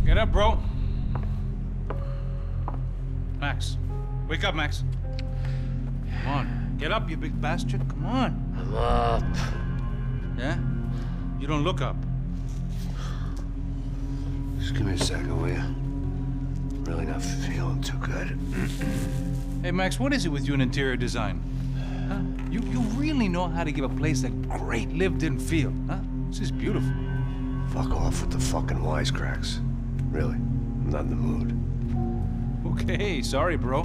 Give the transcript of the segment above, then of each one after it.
Get up, bro. Max. Wake up, Max. Come on. Get up, you big bastard. Come on. I'm up. Yeah? You don't look up. Just give me a second, will you? Really not feeling too good. Hey, Max, what is it with you in interior design? Huh? You really know how to give a place a great lived-in feel, huh? This is beautiful. Fuck off with the fucking wisecracks. Really, I'm not in the mood. Okay, sorry, bro.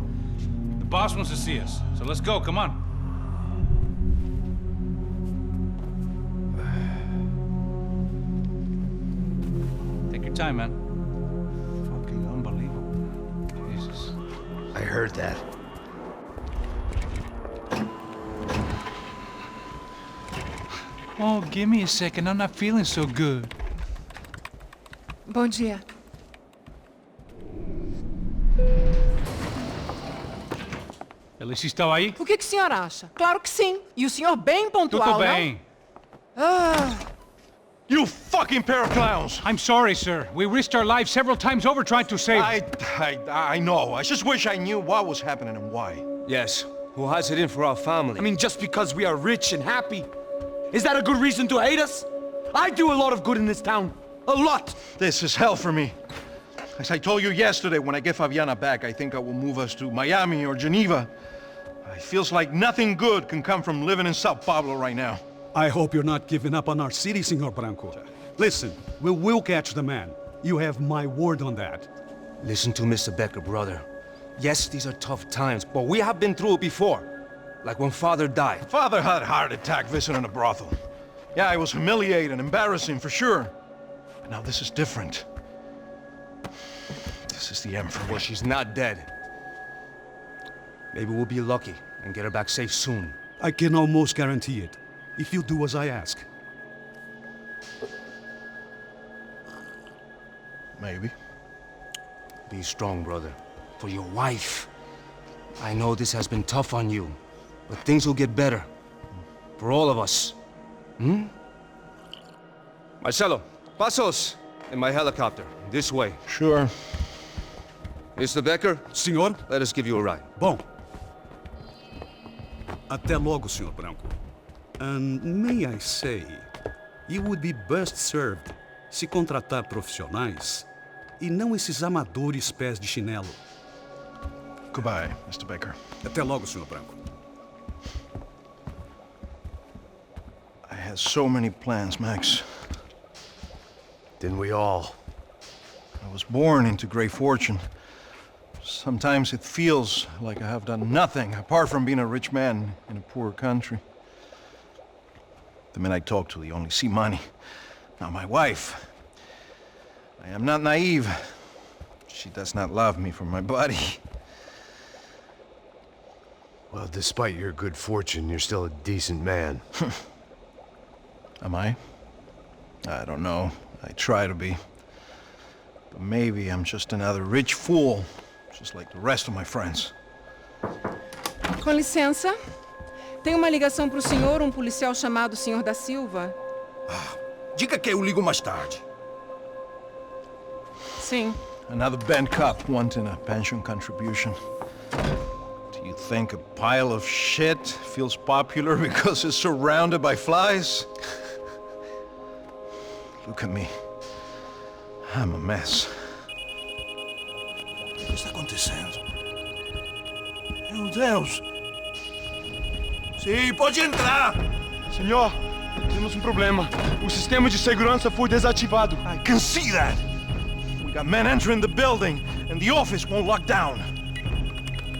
The boss wants to see us, so let's go, come on. Take your time, man. Fucking unbelievable. Jesus. I heard that. Oh, give me a second. I'm not feeling so good. Bom dia. Alice estava aí? O que o senhor acha? Claro que sim. E o senhor bem pontual, Tudo bem. You fucking pair of clowns! I'm sorry, sir. We risked our lives several times over trying to save... I know. I just wish I knew what was happening and why. Yes, who has it in for our family? I mean, just because we are rich and happy, is that a good reason to hate us? I do a lot of good in this town. A lot! This is hell for me. As I told you yesterday, when I get Fabiana back, I think I will move us to Miami or Geneva. It feels like nothing good can come from living in São Paulo right now. I hope you're not giving up on our city, Senor Branco. Listen, we will catch the man. You have my word on that. Listen to Mr. Becker, brother. Yes, these are tough times, but we have been through it before. Like when Father died. Father had a heart attack visiting a brothel. Yeah, it was humiliating, embarrassing, for sure. But now this is different. This is the end for me. Well, she's not dead. Maybe we'll be lucky and get her back safe soon. I can almost guarantee it, if you do as I ask. Maybe. Be strong, brother. For your wife. I know this has been tough on you, but things will get better. For all of us. Hmm? Marcelo, pasos in my helicopter. This way. Sure. Mr. Becker, Senhor? let us give you a ride. Bom. Até logo, Senhor Branco. And may I say, you would be best served se contratar profissionais e não esses amadores pés de chinelo. Goodbye, Mr. Baker. Até logo, Senhor Branco. I had so many plans, Max. Didn't we all? I was born into great fortune. Sometimes it feels like I have done nothing apart from being a rich man in a poor country. The men I talk to, they only see money. Now my wife, I am not naive. She does not love me for my body. Well, despite your good fortune, you're still a decent man. Am I? I don't know. I try to be. But maybe I'm just another rich fool, just like the rest of my friends. Com licença. Tem uma ligação pro senhor, policial chamado Senhor da Silva. Diga que eu ligo mais tarde. Sim. Another bent cop wanting a pension contribution. Do you think a pile of shit feels popular because it's surrounded by flies? Look at me. I'm a mess. O que está acontecendo? Meu Deus! Sim, pode entrar! Senhor, temos problema. O sistema de segurança foi desativado. I can see that! We got men entering the building, and the office won't lock down.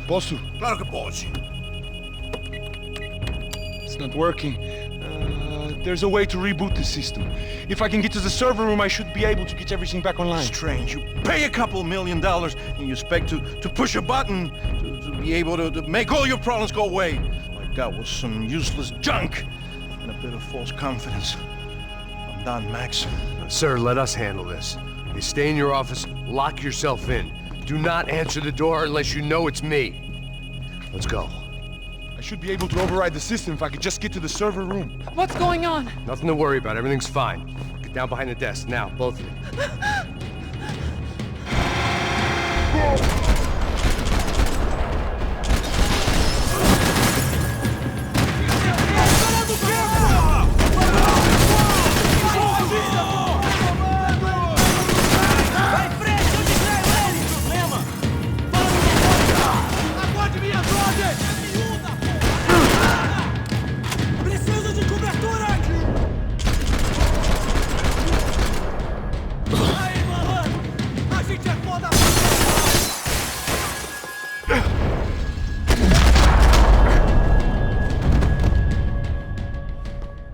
Posso? Claro que pode. It's not working. There's a way to reboot the system. If I can get to the server room, I should be able to get everything back online. Strange. You pay a couple $1 million, and you expect to push a button to be able to make all your problems go away. All I got was some useless junk and a bit of false confidence. I'm done, Max. Sir, let us handle this. You stay in your office, lock yourself in. Do not answer the door unless you know it's me. Let's go. I should be able to override the system if I could just get to the server room. What's going on? Nothing to worry about. Everything's fine. Get down behind the desk now, both of you.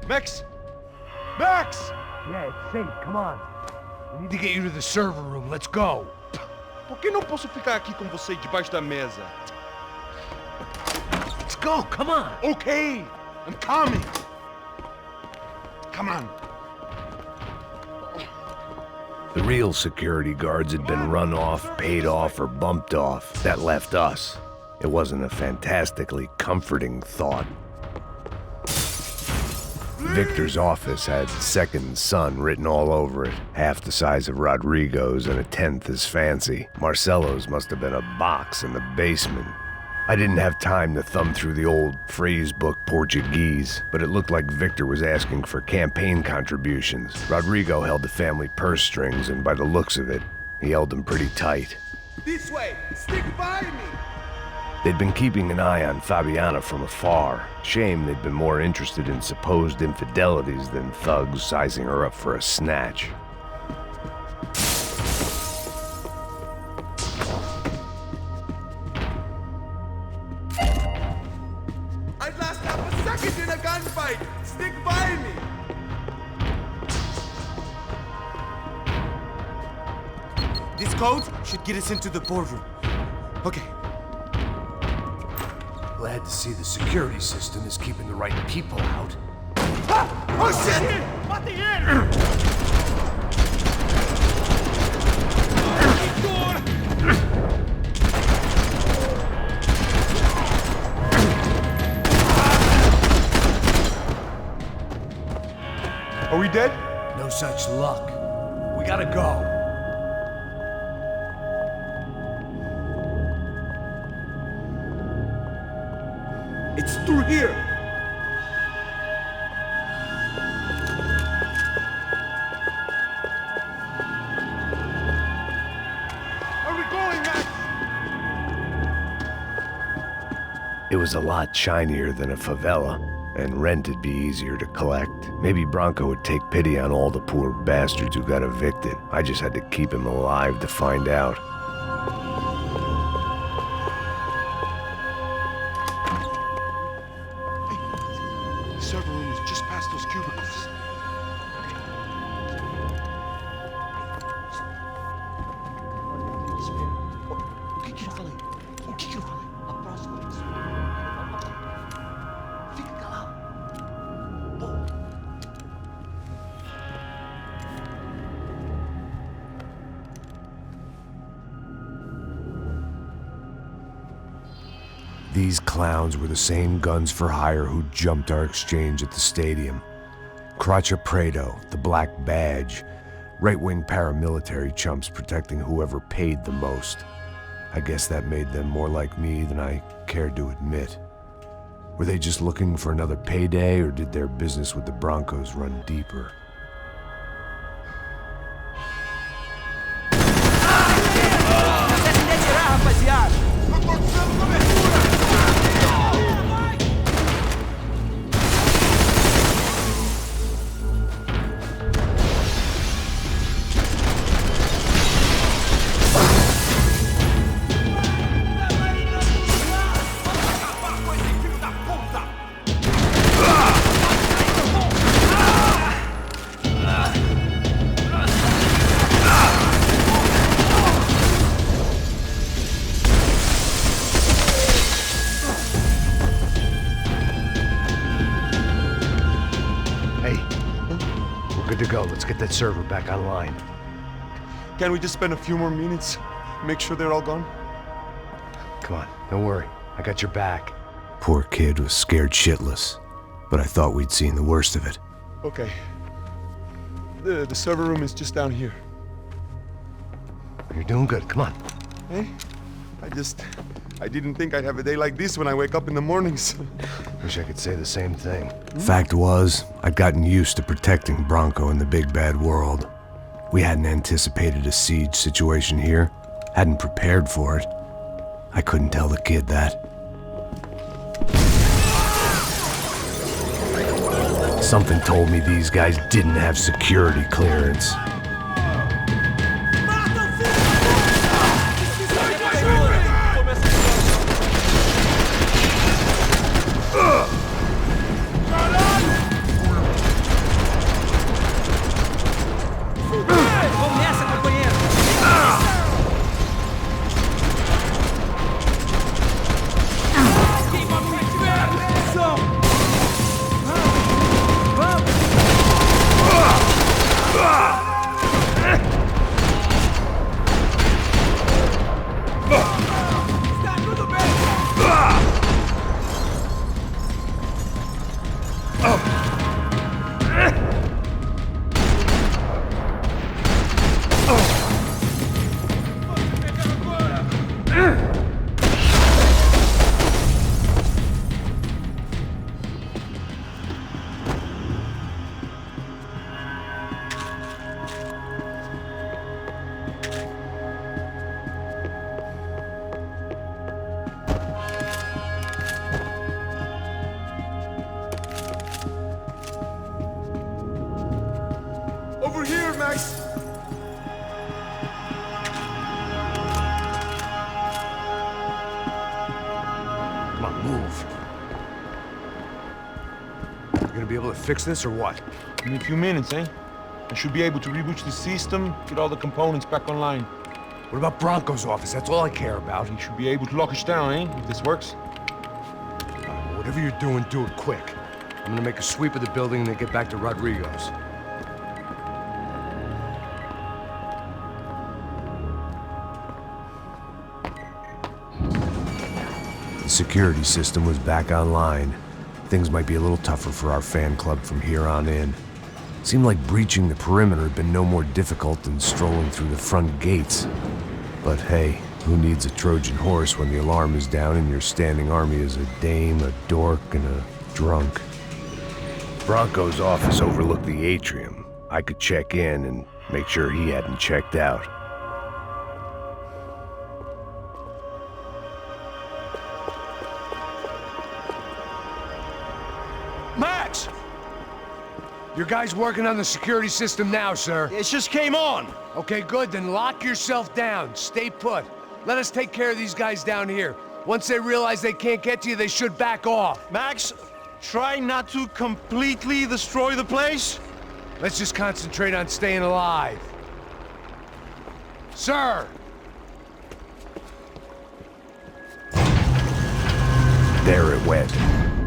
Max! Max! Yeah, it's safe. Come on. We need to get you to the server room. Let's go. Por que não posso ficar aqui com você debaixo da mesa? Let's go. Come on. Okay, I'm coming. Come on. The real security guards had been run off, paid off, or bumped off. That left us. It wasn't a fantastically comforting thought. Victor's office had second son written all over it, half the size of Rodrigo's and a tenth as fancy. Marcelo's must have been a box in the basement. I didn't have time to thumb through the old phrase book Portuguese, but it looked like Victor was asking for campaign contributions. Rodrigo held the family purse strings, and by the looks of it, he held them pretty tight. This way. Stick by me. They'd been keeping an eye on Fabiana from afar. Shame they'd been more interested in supposed infidelities than thugs sizing her up for a snatch. I'd last half a second in a gunfight. Stick by me. This code should get us into the boardroom. Okay. Glad to see the security system is keeping the right people out. Oh shit! Are we dead? No such luck. We gotta go. It's through here. Are we going, Max? It was a lot shinier than a favela, and rent'd be easier to collect. Maybe Bronco would take pity on all the poor bastards who got evicted. I just had to keep him alive to find out. The server room is just past those cubicles. O que eu falei? O que eu falei? A próxima vez. Fica calado. These clowns were the same guns for hire who jumped our exchange at the stadium. Crotcha Prado, the Black Badge, right-wing paramilitary chumps protecting whoever paid the most. I guess that made them more like me than I cared to admit. Were they just looking for another payday, or did their business with the Broncos run deeper? Good to go. Let's get that server back online. Can we just spend a few more minutes? Make sure they're all gone? Come on, don't worry. I got your back. Poor kid was scared shitless, but I thought we'd seen the worst of it. Okay. The server room is just down here. You're doing good. Come on. Eh? I didn't think I'd have a day like this when I wake up in the mornings. Wish I could say the same thing. Fact was, I'd gotten used to protecting Bronco in the big bad world. We hadn't anticipated a siege situation here, hadn't prepared for it. I couldn't tell the kid that. Something told me these guys didn't have security clearance. Over here, Max! Come on, move. You gonna be able to fix this or what? In a few minutes, eh? I should be able to reboot the system, get all the components back online. What about Bronco's office? That's all I care about. You should be able to lock us down, eh? If this works. Whatever you're doing, do it quick. I'm gonna make a sweep of the building and then get back to Rodrigo's. The security system was back online. Things might be a little tougher for our fan club from here on in. Seemed like breaching the perimeter had been no more difficult than strolling through the front gates. But hey, who needs a Trojan horse when the alarm is down and your standing army is a dame, a dork, and a drunk? Bronco's office overlooked the atrium. I could check in and make sure he hadn't checked out. Max! Your guys working on the security system now, sir. It just came on! Okay, good, then lock yourself down. Stay put. Let us take care of these guys down here. Once they realize they can't get to you, they should back off. Max, try not to completely destroy the place. Let's just concentrate on staying alive. Sir! There it went.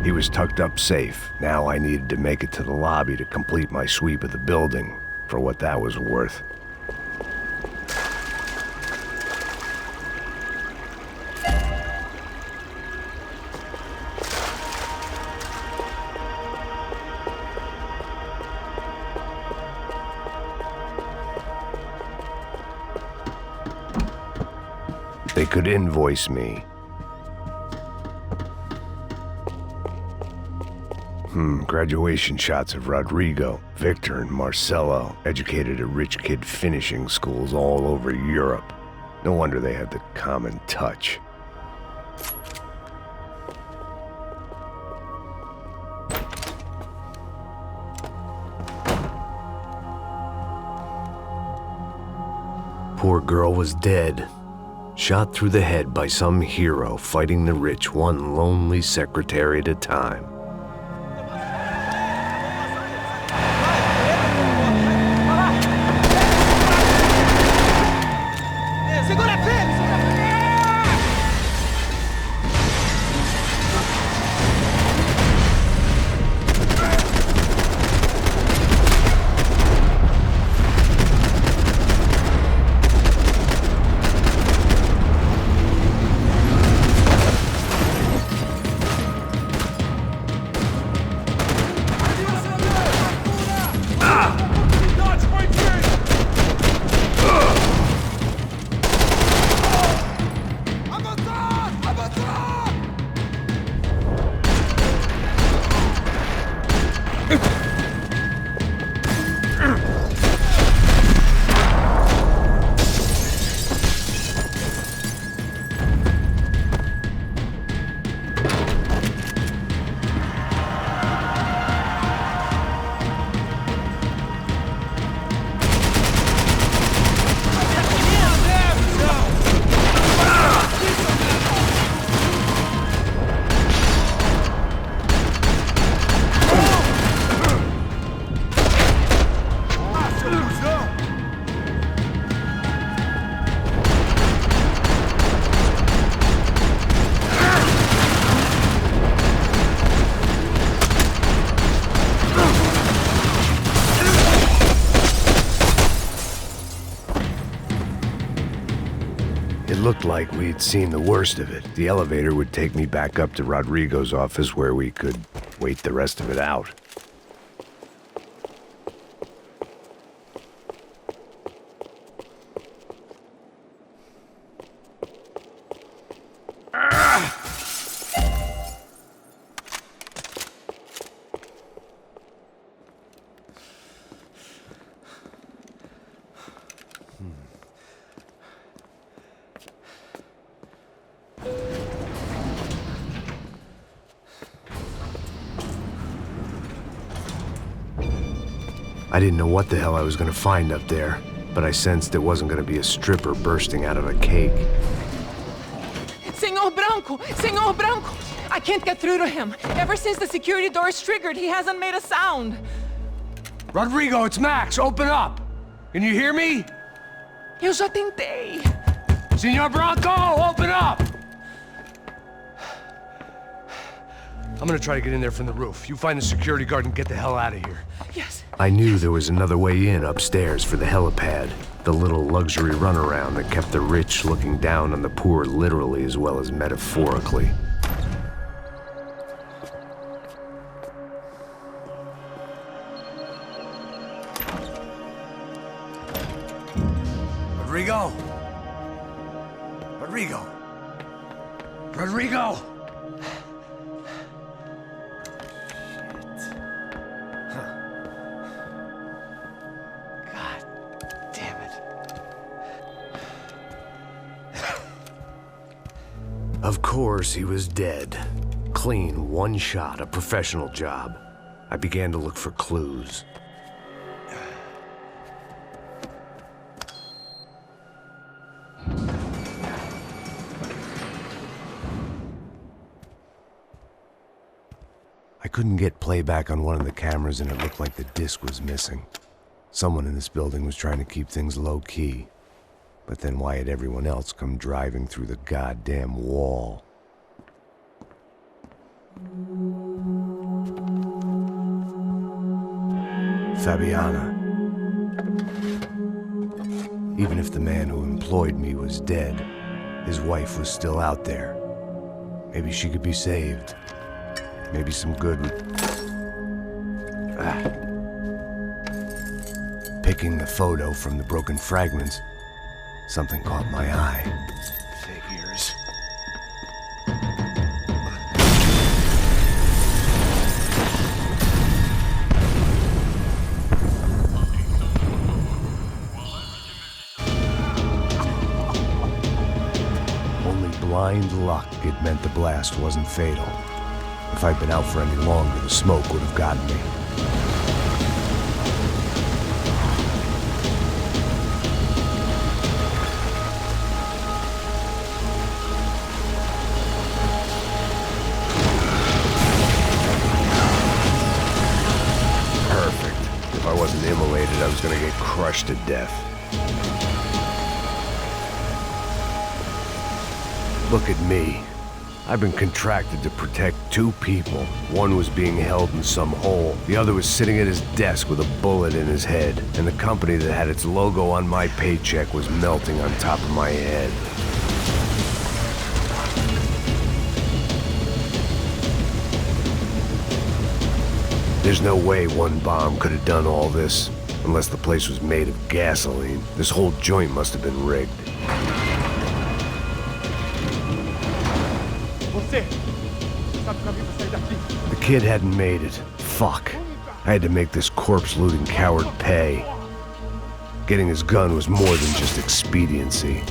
He was tucked up safe. Now I needed to make it to the lobby to complete my sweep of the building, for what that was worth. They could invoice me. Graduation shots of Rodrigo, Victor, and Marcelo, educated at rich kid finishing schools all over Europe. No wonder they had the common touch. Poor girl was dead. Shot through the head by some hero fighting the rich one lonely secretary at a time. It looked like we'd seen the worst of it. The elevator would take me back up to Rodrigo's office where we could wait the rest of it out. I didn't know what the hell I was gonna find up there, but I sensed it wasn't gonna be a stripper bursting out of a cake. Senor Branco! Senor Branco! I can't get through to him. Ever since the security door is triggered, he hasn't made a sound. Rodrigo, it's Max. Open up. Can you hear me? Eu já tentei. Senor Branco, open up! I'm gonna try to get in there from the roof. You find the security guard and get the hell out of here. Yes. I knew there was another way in upstairs for the helipad, the little luxury runaround that kept the rich looking down on the poor literally as well as metaphorically. Rodrigo! Rodrigo! Rodrigo! Of course, he was dead. Clean, one shot, a professional job. I began to look for clues. I couldn't get playback on one of the cameras and it looked like the disc was missing. Someone in this building was trying to keep things low-key. But then why had everyone else come driving through the goddamn wall? Fabiana. Even if the man who employed me was dead, his wife was still out there. Maybe she could be saved. Maybe some good would... Picking the photo from the broken fragments, something caught my eye. Figures. Only blind luck it meant the blast wasn't fatal. If I'd been out for any longer, the smoke would have gotten me. If I wasn't immolated, I was gonna get crushed to death. Look at me. I've been contracted to protect two people. One was being held in some hole. The other was sitting at his desk with a bullet in his head. And the company that had its logo on my paycheck was melting on top of my head. There's no way one bomb could have done all this, unless the place was made of gasoline. This whole joint must have been rigged. The kid hadn't made it. Fuck. I had to make this corpse-looting coward pay. Getting his gun was more than just expediency.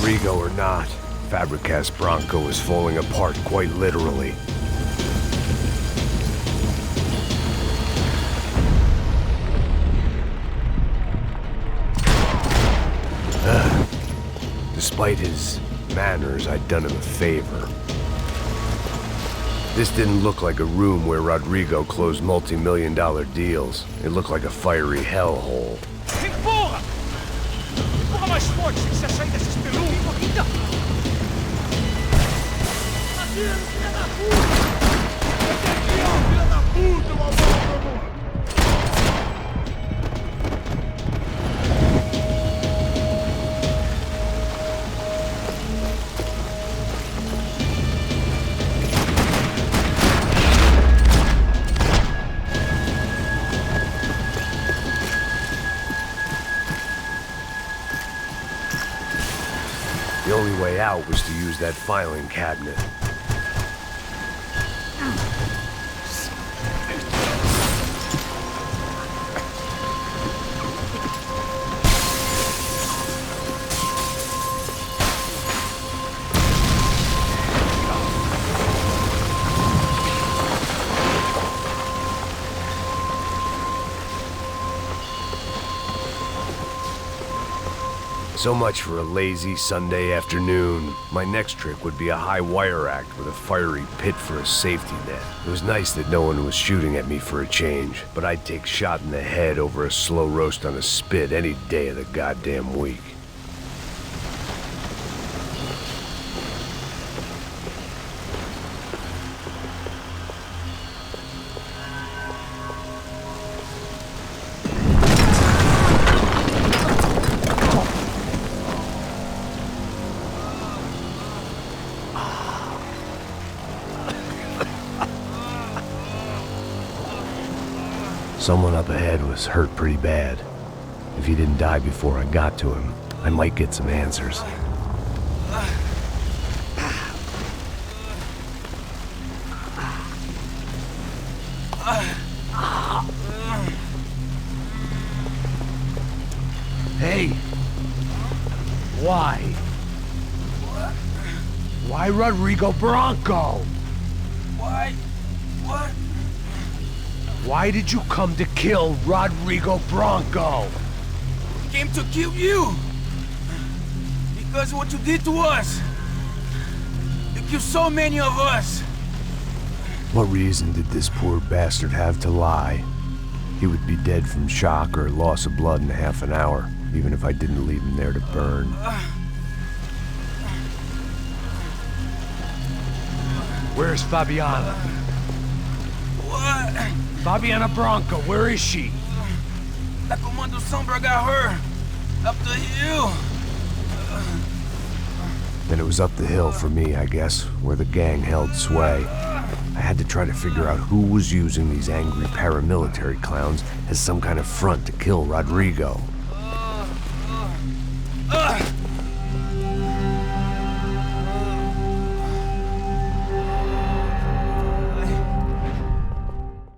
Rodrigo or not, Fabricast Bronco was falling apart quite literally. Despite his manners, I'd done him a favor. This didn't look like a room where Rodrigo closed multi-million-dollar deals. It looked like a fiery hellhole. Empurra! Empurra mais forte, se você sair desse espelunco. Corrida! Atira, filha da puta! Esse aqui, ó, filha da puta, maluco! The only way out was to use that filing cabinet. So much for a lazy Sunday afternoon. My next trick would be a high wire act with a fiery pit for a safety net. It was nice that no one was shooting at me for a change, but I'd take shot in the head over a slow roast on a spit any day of the goddamn week. Someone up ahead was hurt pretty bad. If he didn't die before I got to him, I might get some answers. Hey! Why? Why Rodrigo Bronco? Why? What? Why did you come to kill Rodrigo Bronco? We came to kill you! Because of what you did to us! You killed so many of us! What reason did this poor bastard have to lie? He would be dead from shock or loss of blood in half an hour, even if I didn't leave him there to burn. Where's Fabiana? What? Fabiana Bronco, where is she? That Commando Sombra got her! Up the hill! Then it was up the hill for me, I guess, where the gang held sway. I had to try to figure out who was using these angry paramilitary clowns as some kind of front to kill Rodrigo.